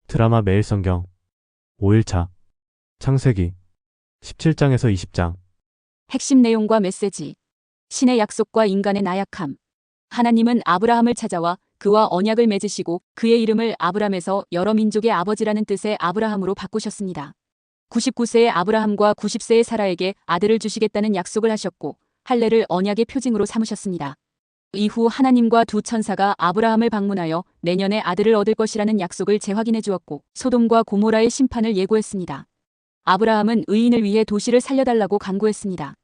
드라마 매일성경 5일차 창세기 17장에서 20장. 핵심 내용과 메시지. 신의 약속과 인간의 나약함. 하나님은 아브라함을 찾아와 그와 언약을 맺으시고 그의 이름을 아브람에서 여러 민족의 아버지라는 뜻의 아브라함으로 바꾸셨습니다. 99세의 아브라함과 90세의 사라에게 아들을 주시겠다는 약속을 하셨고 할례를 언약의 표징으로 삼으셨습니다. 이후 하나님과 두 천사가 아브라함을 방문하여 내년에 아들을 얻을 것이라는 약속을 재확인해 주었고 소돔과 고모라의 심판을 예고했습니다. 아브라함은 의인을 위해 도시를 살려달라고 간구했습니다.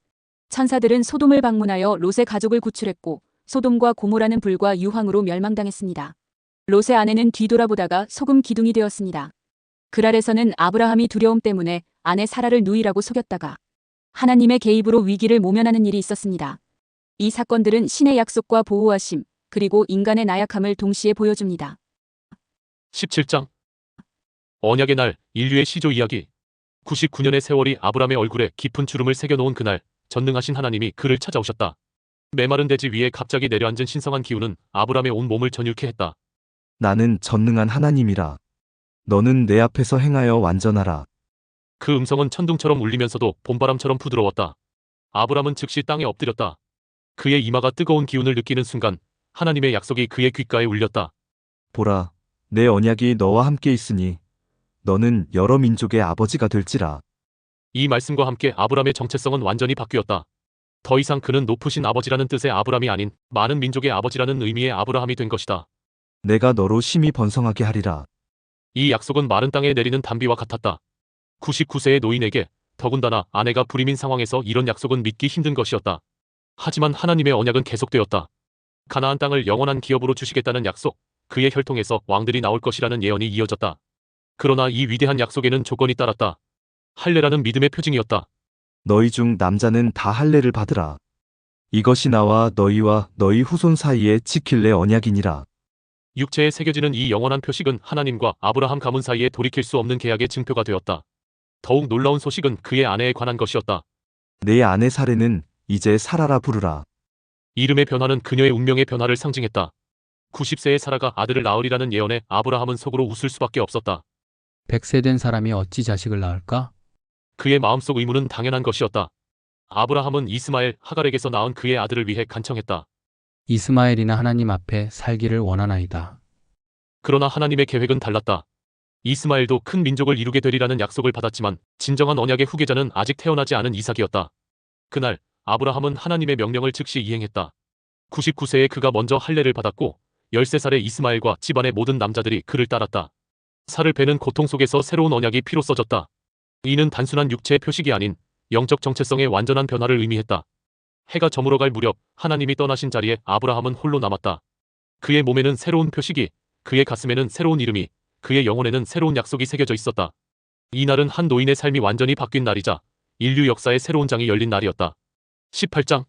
천사들은 소돔을 방문하여 롯의 가족을 구출했고 소돔과 고모라는 불과 유황으로 멸망당했습니다. 롯의 아내는 뒤돌아보다가 소금 기둥이 되었습니다. 글 아래서는 아브라함이 두려움 때문에 아내 사라를 누이라고 속였다가 하나님의 개입으로 위기를 모면하는 일이 있었습니다. 이 사건들은 신의 약속과 보호하심, 그리고 인간의 나약함을 동시에 보여줍니다. 17장 언약의 날, 인류의 시조 이야기. 99년의 세월이 아브람의 얼굴에 깊은 주름을 새겨놓은 그날, 전능하신 하나님이 그를 찾아오셨다. 메마른 대지 위에 갑자기 내려앉은 신성한 기운은 아브람의 온 몸을 전율케 했다. 나는 전능한 하나님이라. 너는 내 앞에서 행하여 완전하라. 그 음성은 천둥처럼 울리면서도 봄바람처럼 부드러웠다. 아브람은 즉시 땅에 엎드렸다. 그의 이마가 뜨거운 기운을 느끼는 순간 하나님의 약속이 그의 귓가에 울렸다. 보라, 내 언약이 너와 함께 있으니 너는 여러 민족의 아버지가 될지라. 이 말씀과 함께 아브람의 정체성은 완전히 바뀌었다. 더 이상 그는 높으신 아버지라는 뜻의 아브람이 아닌 많은 민족의 아버지라는 의미의 아브라함이 된 것이다. 내가 너로 심히 번성하게 하리라. 이 약속은 마른 땅에 내리는 단비와 같았다. 99세의 노인에게, 더군다나 아내가 불임인 상황에서 이런 약속은 믿기 힘든 것이었다. 하지만 하나님의 언약은 계속되었다. 가나안 땅을 영원한 기업으로 주시겠다는 약속, 그의 혈통에서 왕들이 나올 것이라는 예언이 이어졌다. 그러나 이 위대한 약속에는 조건이 따랐다. 할례라는 믿음의 표징이었다. 너희 중 남자는 다 할례를 받으라. 이것이 나와 너희와 너희 후손 사이에 지킬 내 언약이니라. 육체에 새겨지는 이 영원한 표식은 하나님과 아브라함 가문 사이에 돌이킬 수 없는 계약의 증표가 되었다. 더욱 놀라운 소식은 그의 아내에 관한 것이었다. 내 아내 사례는 이제 사라라 부르라. 이름의 변화는 그녀의 운명의 변화를 상징했다. 90세의 사라가 아들을 낳으리라는 예언에 아브라함은 속으로 웃을 수밖에 없었다. 100세 된 사람이 어찌 자식을 낳을까? 그의 마음속 의문은 당연한 것이었다. 아브라함은 이스마엘 하갈에게서 낳은 그의 아들을 위해 간청했다. 이스마엘이나 하나님 앞에 살기를 원하나이다. 그러나 하나님의 계획은 달랐다. 이스마엘도 큰 민족을 이루게 되리라는 약속을 받았지만 진정한 언약의 후계자는 아직 태어나지 않은 이삭이었다. 그날 아브라함은 하나님의 명령을 즉시 이행했다. 99세에 그가 먼저 할례를 받았고 13살의 이스마엘과 집안의 모든 남자들이 그를 따랐다. 살을 베는 고통 속에서 새로운 언약이 피로 써졌다. 이는 단순한 육체의 표식이 아닌 영적 정체성의 완전한 변화를 의미했다. 해가 저물어갈 무렵 하나님이 떠나신 자리에 아브라함은 홀로 남았다. 그의 몸에는 새로운 표식이, 그의 가슴에는 새로운 이름이, 그의 영혼에는 새로운 약속이 새겨져 있었다. 이 날은 한 노인의 삶이 완전히 바뀐 날이자 인류 역사의 새로운 장이 열린 날이었다. 18장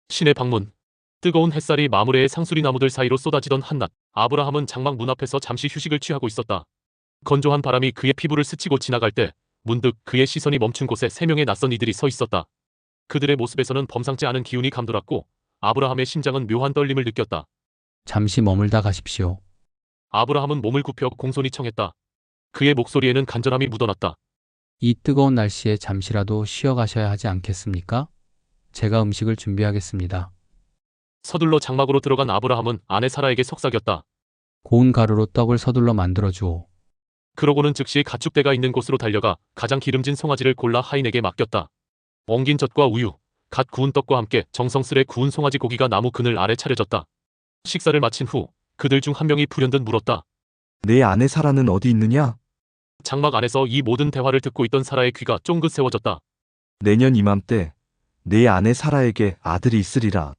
신의 방문. 뜨거운 햇살이 마무레의 상수리 나무들 사이로 쏟아지던 한낮, 아브라함은 장막 문 앞에서 잠시 휴식을 취하고 있었다. 건조한 바람이 그의 피부를 스치고 지나갈 때 문득 그의 시선이 멈춘 곳에 3명의 낯선 이들이 서 있었다. 그들의 모습에서는 범상치 않은 기운이 감돌았고 아브라함의 심장은 묘한 떨림을 느꼈다. 잠시 머물다 가십시오. 아브라함은 몸을 굽혀 공손히 청했다. 그의 목소리에는 간절함이 묻어났다. 이 뜨거운 날씨에 잠시라도 쉬어 가셔야 하지 않겠습니까? 제가 음식을 준비하겠습니다. 서둘러 장막으로 들어간 아브라함은 아내 사라에게 속삭였다. 고운 가루로 떡을 서둘러 만들어 주오. 그러고는 즉시 가축대가 있는 곳으로 달려가 가장 기름진 송아지를 골라 하인에게 맡겼다. 엉긴 젖과 우유, 갓 구운 떡과 함께 정성스레 구운 송아지 고기가 나무 그늘 아래 차려졌다. 식사를 마친 후 그들 중 한 명이 불현듯 물었다. 내 아내 사라는 어디 있느냐? 장막 안에서 이 모든 대화를 듣고 있던 사라의 귀가 쫑긋 세워졌다. 내년 이맘때 내 아내 사라에게 아들이 있으리라.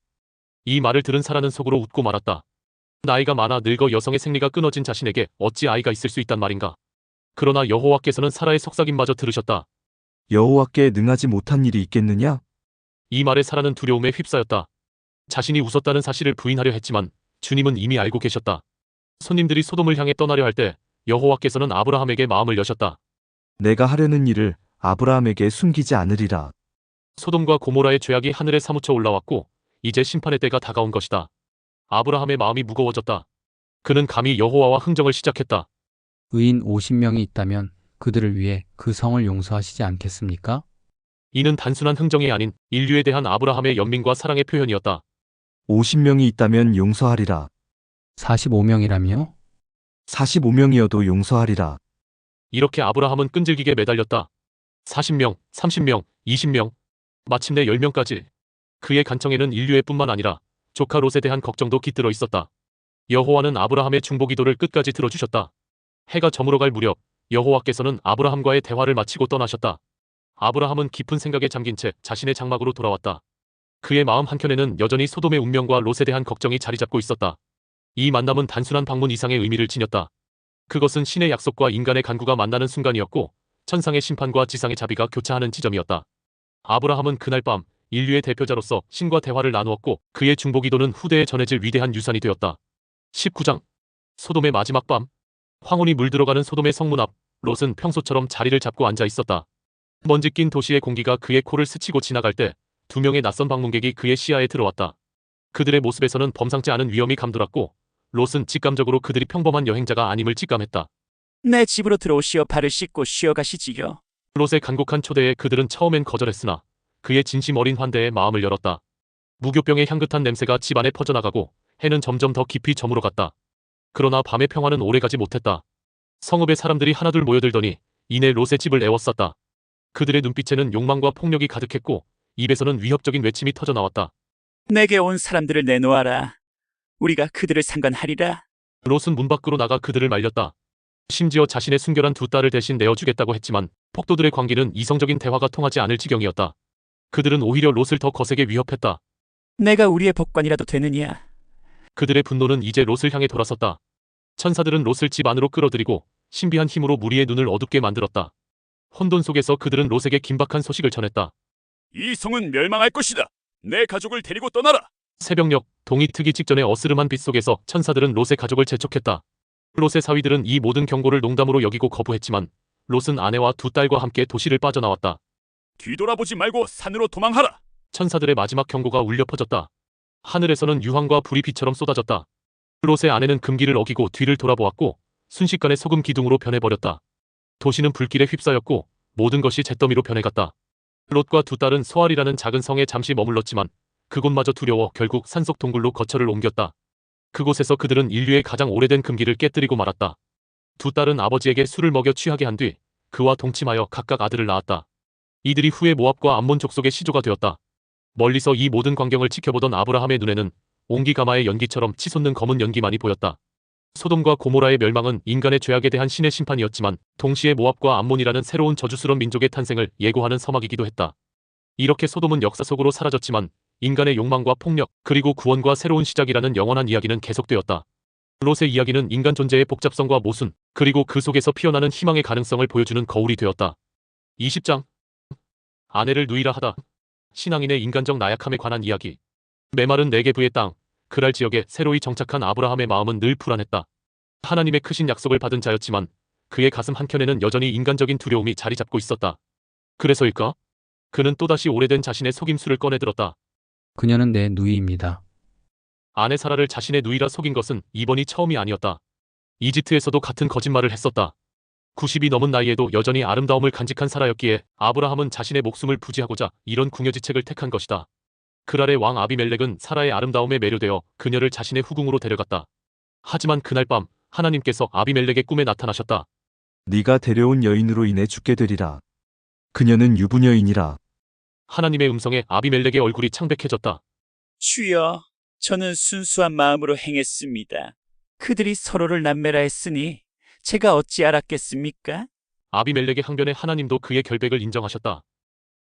이 말을 들은 사라는 속으로 웃고 말았다. 나이가 많아 늙어 여성의 생리가 끊어진 자신에게 어찌 아이가 있을 수 있단 말인가. 그러나 여호와께서는 사라의 속삭임마저 들으셨다. 여호와께 능하지 못한 일이 있겠느냐? 이 말에 사라는 두려움에 휩싸였다. 자신이 웃었다는 사실을 부인하려 했지만 주님은 이미 알고 계셨다. 손님들이 소돔을 향해 떠나려 할 때 여호와께서는 아브라함에게 마음을 여셨다. 내가 하려는 일을 아브라함에게 숨기지 않으리라. 소돔과 고모라의 죄악이 하늘에 사무쳐 올라왔고 이제 심판의 때가 다가온 것이다. 아브라함의 마음이 무거워졌다. 그는 감히 여호와와 흥정을 시작했다. 의인 50명이 있다면 그들을 위해 그 성을 용서하시지 않겠습니까? 이는 단순한 흥정이 아닌 인류에 대한 아브라함의 연민과 사랑의 표현이었다. 50명이 있다면 용서하리라. 45명이라며? 45명이어도 용서하리라. 이렇게 아브라함은 끈질기게 매달렸다. 40명, 30명, 20명, 마침내 10명까지. 그의 간청에는 인류의 뿐만 아니라 조카 롯에 대한 걱정도 깃들어 있었다. 여호와는 아브라함의 중보기도를 끝까지 들어주셨다. 해가 저물어갈 무렵 여호와께서는 아브라함과의 대화를 마치고 떠나셨다. 아브라함은 깊은 생각에 잠긴 채 자신의 장막으로 돌아왔다. 그의 마음 한켠에는 여전히 소돔의 운명과 롯에 대한 걱정이 자리 잡고 있었다. 이 만남은 단순한 방문 이상의 의미를 지녔다. 그것은 신의 약속과 인간의 간구가 만나는 순간이었고 천상의 심판과 지상의 자비가 교차하는 지점이었다. 아브라함은 그날 밤 인류의 대표자로서 신과 대화를 나누었고 그의 중보기도는 후대에 전해질 위대한 유산이 되었다. 19장 소돔의 마지막 밤. 황혼이 물들어가는 소돔의 성문 앞, 롯은 평소처럼 자리를 잡고 앉아 있었다. 먼지 낀 도시의 공기가 그의 코를 스치고 지나갈 때 2명의 낯선 방문객이 그의 시야에 들어왔다. 그들의 모습에서는 범상치 않은 위험이 감돌았고 롯은 직감적으로 그들이 평범한 여행자가 아님을 직감했다. 내 집으로 들어오시어 발을 씻고 쉬어가시지요. 롯의 간곡한 초대에 그들은 처음엔 거절했으나 그의 진심 어린 환대에 마음을 열었다. 무교병의 향긋한 냄새가 집안에 퍼져나가고 해는 점점 더 깊이 저물어갔다. 그러나 밤의 평화는 오래가지 못했다. 성읍의 사람들이 하나둘 모여들더니 이내 롯의 집을 에워쌌다. 그들의 눈빛에는 욕망과 폭력이 가득했고 입에서는 위협적인 외침이 터져나왔다. 내게 온 사람들을 내놓아라. 우리가 그들을 상관하리라. 롯은 문 밖으로 나가 그들을 말렸다. 심지어 자신의 순결한 두 딸을 대신 내어주겠다고 했지만 폭도들의 광기는 이성적인 대화가 통하지 않을 지경이었다. 그들은 오히려 롯을 더 거세게 위협했다. 내가 우리의 법관이라도 되느냐. 그들의 분노는 이제 롯을 향해 돌아섰다. 천사들은 롯을 집 안으로 끌어들이고 신비한 힘으로 무리의 눈을 어둡게 만들었다. 혼돈 속에서 그들은 롯에게 긴박한 소식을 전했다. 이 성은 멸망할 것이다. 내 가족을 데리고 떠나라. 새벽녘 동이 트기 직전의 어스름한 빛 속에서 천사들은 롯의 가족을 재촉했다. 롯의 사위들은 이 모든 경고를 농담으로 여기고 거부했지만 롯은 아내와 두 딸과 함께 도시를 빠져나왔다. 뒤돌아보지 말고 산으로 도망하라. 천사들의 마지막 경고가 울려 퍼졌다. 하늘에서는 유황과 불이 비처럼 쏟아졌다. 롯의 아내는 금기를 어기고 뒤를 돌아보았고 순식간에 소금 기둥으로 변해버렸다. 도시는 불길에 휩싸였고 모든 것이 잿더미로 변해갔다. 롯과 두 딸은 소알이라는 작은 성에 잠시 머물렀지만 그곳마저 두려워 결국 산속 동굴로 거처를 옮겼다. 그곳에서 그들은 인류의 가장 오래된 금기를 깨뜨리고 말았다. 두 딸은 아버지에게 술을 먹여 취하게 한 뒤 그와 동침하여 각각 아들을 낳았다. 이들이 후에 모압과 암몬 족속의 시조가 되었다. 멀리서 이 모든 광경을 지켜보던 아브라함의 눈에는 옹기가마의 연기처럼 치솟는 검은 연기만이 보였다. 소돔과 고모라의 멸망은 인간의 죄악에 대한 신의 심판이었지만 동시에 모압과 암몬이라는 새로운 저주스러운 민족의 탄생을 예고하는 서막이기도 했다. 이렇게 소돔은 역사 속으로 사라졌지만 인간의 욕망과 폭력 그리고 구원과 새로운 시작이라는 영원한 이야기는 계속되었다. 롯의 이야기는 인간 존재의 복잡성과 모순 그리고 그 속에서 피어나는 희망의 가능성을 보여주는 거울이 되었다. 20장 아내를 누이라 하다. 신앙인의 인간적 나약함에 관한 이야기. 메마른 네게브의 땅, 그랄 지역에 새로이 정착한 아브라함의 마음은 늘 불안했다. 하나님의 크신 약속을 받은 자였지만 그의 가슴 한켠에는 여전히 인간적인 두려움이 자리 잡고 있었다. 그래서일까? 그는 또다시 오래된 자신의 속임수를 꺼내들었다. 그녀는 내 누이입니다. 아내 사라를 자신의 누이라 속인 것은 이번이 처음이 아니었다. 이집트에서도 같은 거짓말을 했었다. 90이 넘은 나이에도 여전히 아름다움을 간직한 사라였기에 아브라함은 자신의 목숨을 부지하고자 이런 궁여지책을 택한 것이다. 그랄의 왕 아비멜렉은 사라의 아름다움에 매료되어 그녀를 자신의 후궁으로 데려갔다. 하지만 그날 밤 하나님께서 아비멜렉의 꿈에 나타나셨다. 네가 데려온 여인으로 인해 죽게 되리라. 그녀는 유부녀이니라. 하나님의 음성에 아비멜렉의 얼굴이 창백해졌다. 주여, 저는 순수한 마음으로 행했습니다. 그들이 서로를 남매라 했으니 제가 어찌 알았겠습니까? 아비멜렉의 항변에 하나님도 그의 결백을 인정하셨다.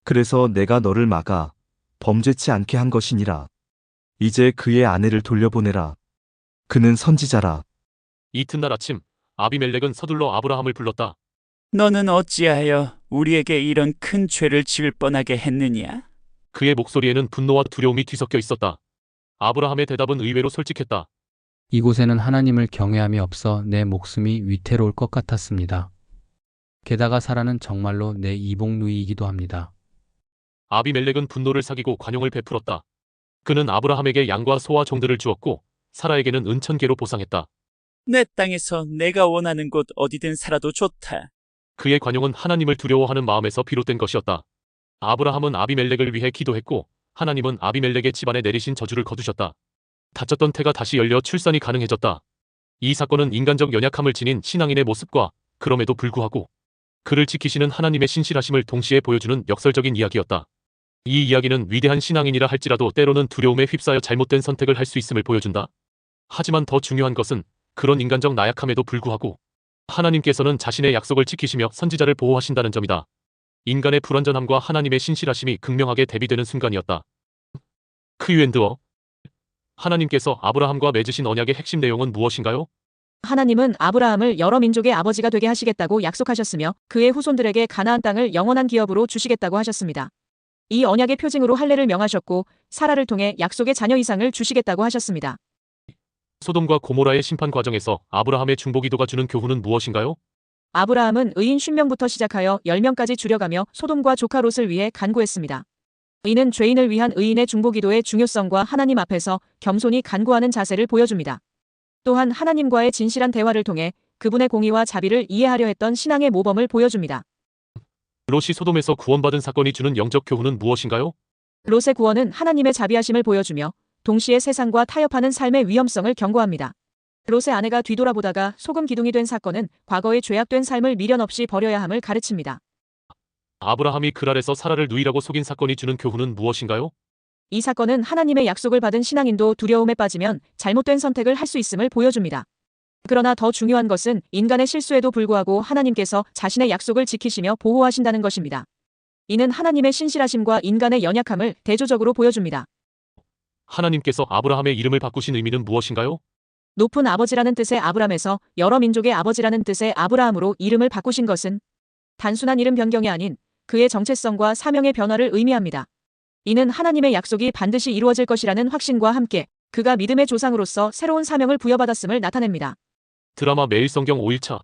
그래서 내가 너를 막아 범죄치 않게 한 것이니라. 이제 그의 아내를 돌려보내라. 그는 선지자라. 이튿날 아침 아비멜렉은 서둘러 아브라함을 불렀다. 너는 어찌하여 우리에게 이런 큰 죄를 지을 뻔하게 했느냐? 그의 목소리에는 분노와 두려움이 뒤섞여 있었다. 아브라함의 대답은 의외로 솔직했다. 이곳에는 하나님을 경외함이 없어 내 목숨이 위태로울 것 같았습니다. 게다가 사라는 정말로 내 이복 누이이기도 합니다. 아비멜렉은 분노를 사기고 관용을 베풀었다. 그는 아브라함에게 양과 소와 종들을 주었고 사라에게는 은천 개로 보상했다. 내 땅에서 내가 원하는 곳 어디든 살아도 좋다. 그의 관용은 하나님을 두려워하는 마음에서 비롯된 것이었다. 아브라함은 아비멜렉을 위해 기도했고 하나님은 아비멜렉의 집안에 내리신 저주를 거두셨다. 닫혔던 태가 다시 열려 출산이 가능해졌다. 이 사건은 인간적 연약함을 지닌 신앙인의 모습과 그럼에도 불구하고 그를 지키시는 하나님의 신실하심을 동시에 보여주는 역설적인 이야기였다. 이 이야기는 위대한 신앙인이라 할지라도 때로는 두려움에 휩싸여 잘못된 선택을 할 수 있음을 보여준다. 하지만 더 중요한 것은 그런 인간적 나약함에도 불구하고 하나님께서는 자신의 약속을 지키시며 선지자를 보호하신다는 점이다. 인간의 불완전함과 하나님의 신실하심이 극명하게 대비되는 순간이었다. 크유엔드어 하나님께서 아브라함과 맺으신 언약의 핵심 내용은 무엇인가요? 하나님은 아브라함을 여러 민족의 아버지가 되게 하시겠다고 약속하셨으며 그의 후손들에게 가나안 땅을 영원한 기업으로 주시겠다고 하셨습니다. 이 언약의 표징으로 할례를 명하셨고 사라를 통해 약속의 자녀 이상을 주시겠다고 하셨습니다. 소돔과 고모라의 심판 과정에서 아브라함의 중보기도가 주는 교훈은 무엇인가요? 아브라함은 의인 50명부터 시작하여 10명까지 줄여가며 소돔과 조카 롯을 위해 간구했습니다. 이는 죄인을 위한 의인의 중보기도의 중요성과 하나님 앞에서 겸손히 간구하는 자세를 보여줍니다. 또한 하나님과의 진실한 대화를 통해 그분의 공의와 자비를 이해하려 했던 신앙의 모범을 보여줍니다. 롯이 소돔에서 구원받은 사건이 주는 영적 교훈은 무엇인가요? 롯의 구원은 하나님의 자비하심을 보여주며 동시에 세상과 타협하는 삶의 위험성을 경고합니다. 롯의 아내가 뒤돌아보다가 소금 기둥이 된 사건은 과거의 죄악된 삶을 미련 없이 버려야 함을 가르칩니다. 아브라함이 그랄에서 사라를 누이라고 속인 사건이 주는 교훈은 무엇인가요? 이 사건은 하나님의 약속을 받은 신앙인도 두려움에 빠지면 잘못된 선택을 할 수 있음을 보여줍니다. 그러나 더 중요한 것은 인간의 실수에도 불구하고 하나님께서 자신의 약속을 지키시며 보호하신다는 것입니다. 이는 하나님의 신실하심과 인간의 연약함을 대조적으로 보여줍니다. 하나님께서 아브라함의 이름을 바꾸신 의미는 무엇인가요? 높은 아버지라는 뜻의 아브람에서 여러 민족의 아버지라는 뜻의 아브라함으로 이름을 바꾸신 것은 단순한 이름 변경이 아닌 그의 정체성과 사명의 변화를 의미합니다. 이는 하나님의 약속이 반드시 이루어질 것이라는 확신과 함께 그가 믿음의 조상으로서 새로운 사명을 부여받았음을 나타냅니다. 드라마 매일 성경 5일차